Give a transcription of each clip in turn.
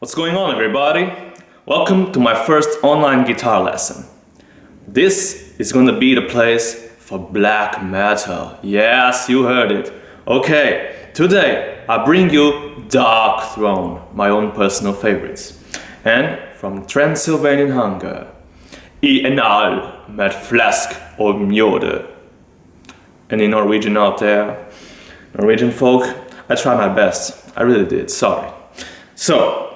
What's going on, everybody? Welcome to my first online guitar lesson. This is gonna be the place for black metal. Yes, you heard it. Okay, today I bring you Darkthrone, my own personal favorites. And from Transilvanian Hunger, I en all med Flesk och Mjod. Any Norwegian out there? Norwegian folk? I tried my best. I really did, sorry. So,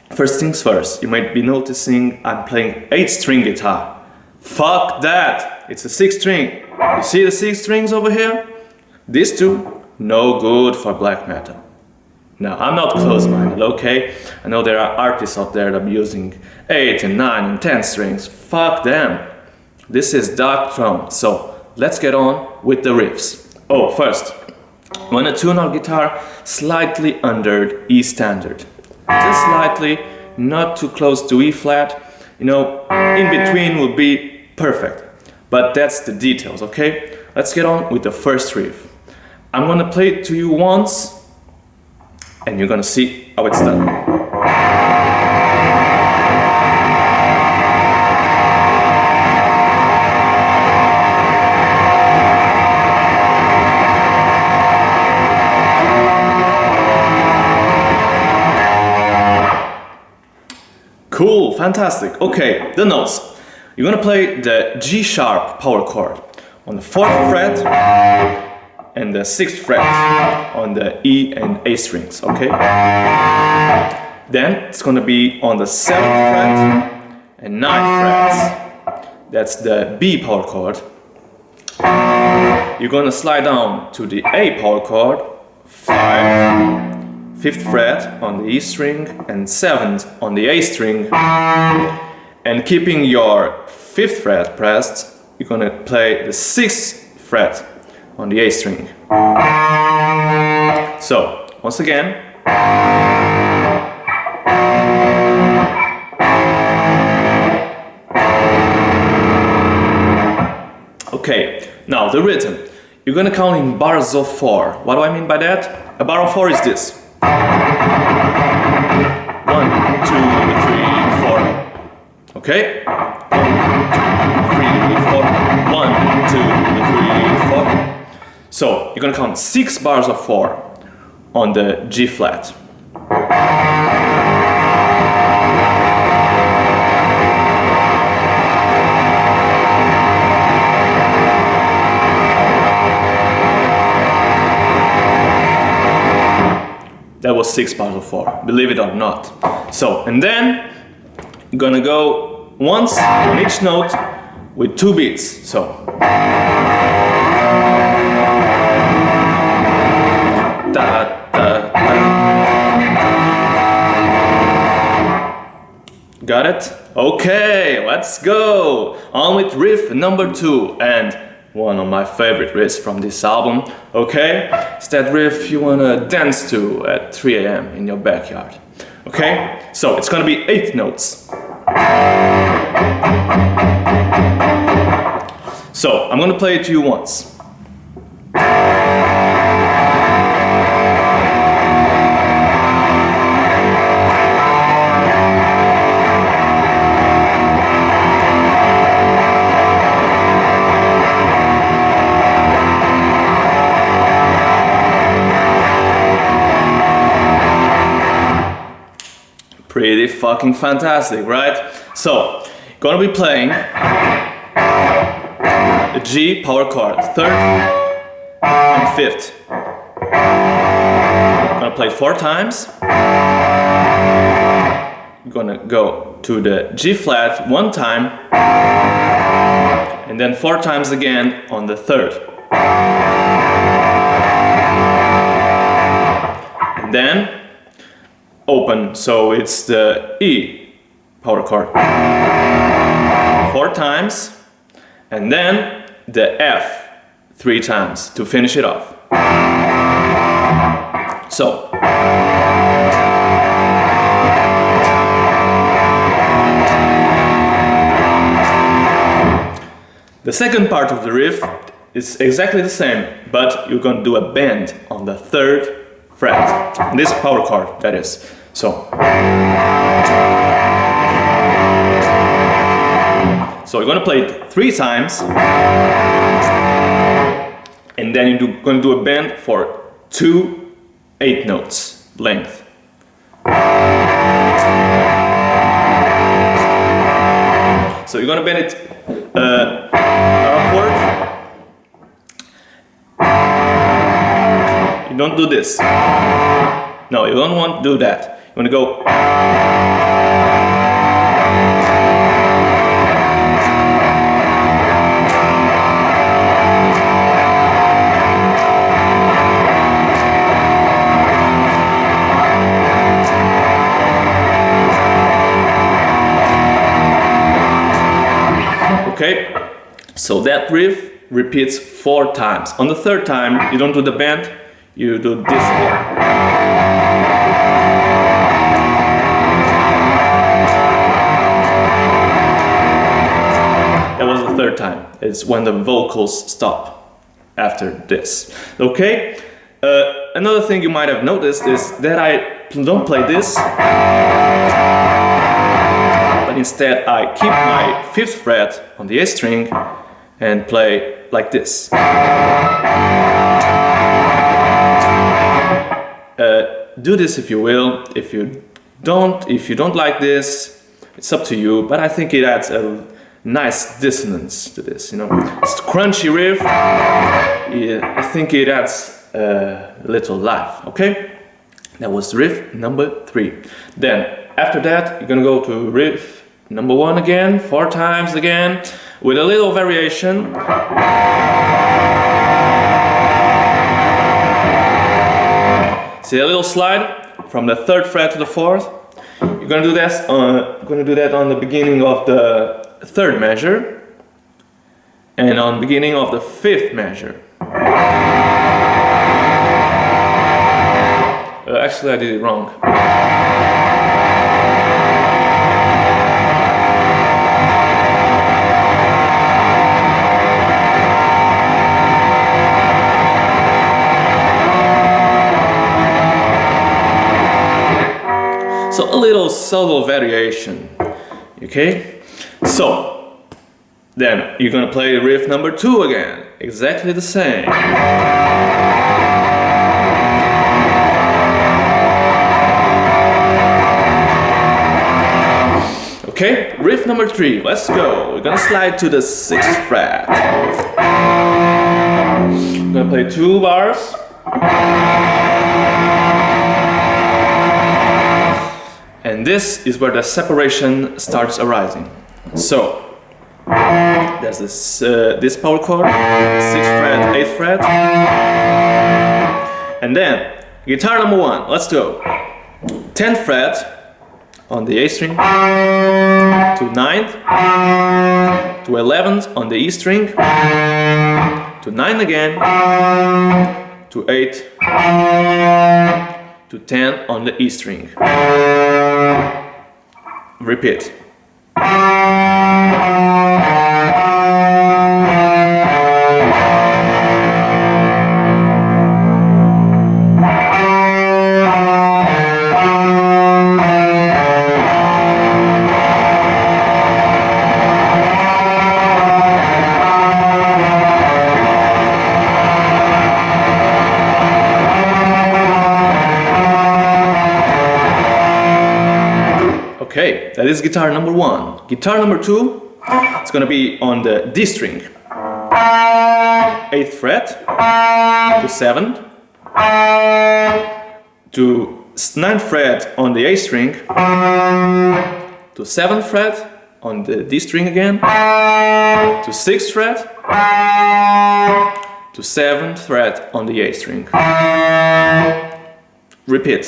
first things first, you might be noticing I'm playing 8-string guitar. Fuck that! It's a 6-string. You see the 6 strings over here? These two, no good for black metal. Now, I'm not close-minded, okay? I know there are artists out there that are using 8 and 9 and 10 strings. Fuck them! This is Darkthrone, so let's get on with the riffs. Oh, first, I want to tune our guitar slightly under E standard. Just slightly, not too close to E flat. You know, in between would be perfect. But that's the details, okay? Let's get on with the first riff. I'm gonna play it to you once, and you're gonna see how it's done. Cool, fantastic. Okay, the notes. You're gonna play the G sharp power chord on the 4th fret and the 6th fret on the E and A strings, okay? Then it's gonna be on the 7th fret and 9th frets. That's the B power chord. You're gonna slide down to the A power chord, 5th fret on the E string and 7th on the A string, and keeping your 5th fret pressed, you're gonna play the 6th fret on the A string. So, once again. Okay, now the rhythm. You're gonna count in bars of 4. What do I mean by that? A bar of 4 is this. 1, 2, 3, 4. Okay? 1, 2, 3, 4. 1, 2, 3, 4. So you're gonna count 6 bars of 4 on the G flat. That was 6 bars of 4, believe it or not. So, and then you're gonna go once on each note with 2 beats. So, da, da, da. Got it? Okay, let's go! On with riff number 2 and one of my favorite riffs from this album, okay? It's that riff you wanna dance to at 3 AM in your backyard, okay? So it's gonna be 8 notes. So I'm gonna play it to you once. Pretty fucking fantastic, right? So, gonna be playing the G power chord, 3rd and 5th. Gonna play it 4 times. Gonna go to the G flat 1 time, and then 4 times again on the 3rd. And then open, so it's the E power chord 4 times, and then the F 3 times to finish it off. So, the second part of the riff is exactly the same, but you're gonna do a bend on the 3rd fret. This power chord, that is. So you're gonna play it 3 times, and then you're gonna do a bend for 2 8 notes length. So you're gonna bend it upward. You don't do this. No, you don't want to do that. You want to go. Okay, so that riff repeats 4 times. On the 3rd time, you don't do the bend, you do this again. That was the 3rd time. It's when the vocals stop after this. Okay, another thing you might have noticed is that I don't play this. Instead, I keep my 5th fret on the A string and play like this. Do this if you will. If you don't like this, it's up to you. But I think it adds a nice dissonance to this. You know, it's a crunchy riff. I think it adds a little life. Okay, that was riff number 3. Then after that, you're gonna go to riff number 1 again, 4 times again, with a little variation. See a little slide from the 3rd fret to the 4th. You're gonna do that on the beginning of the 3rd measure and on the beginning of the 5th measure. Actually, I did it wrong. So a little subtle variation, okay? So then you're gonna play riff number 2 again, exactly the same. Okay, riff number 3, let's go. We're gonna slide to the 6th fret. We're gonna play 2 bars. And this is where the separation starts arising. So there's this power chord, 6th fret, 8th fret, and then guitar number 1. Let's go. 10th fret on the A string, to 9th, to 11th on the E string, to 9 again, to 8, to 10 on the E string. Repeat. Okay, that is guitar number 1. Guitar number 2, it's gonna be on the D string. 8th fret, to 7th, to 9th fret on the A string, to 7th fret on the D string again, to 6th fret, to 7th fret on the A string. Repeat.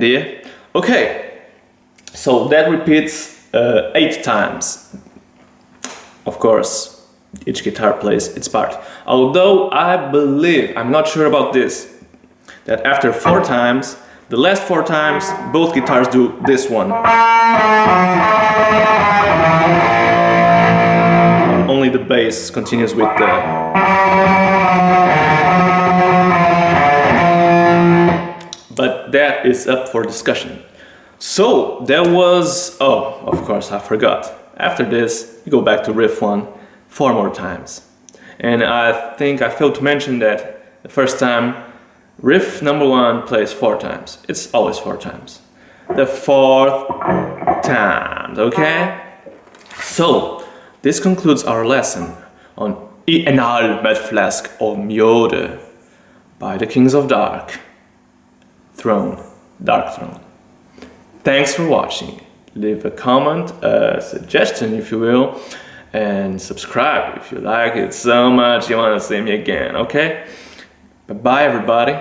idea. Okay, so that repeats 8 times. Of course, each guitar plays its part. Although I believe, I'm not sure about this, that after 4 times, the last 4 times, both guitars do this one. Only the bass continues with the... But that is up for discussion. So there was... Oh, of course, I forgot. After this, you go back to riff 1 4 more times. And I think I failed to mention that the first time, riff number 1 plays 4 times. It's always 4 times. The 4th time, okay? So, this concludes our lesson on Enal med Flesk or Mjod by the Kings of Darkthrone. Thanks for watching. Leave a comment, a suggestion if you will, and subscribe if you like it so much you want to see me again, okay? Bye-bye everybody.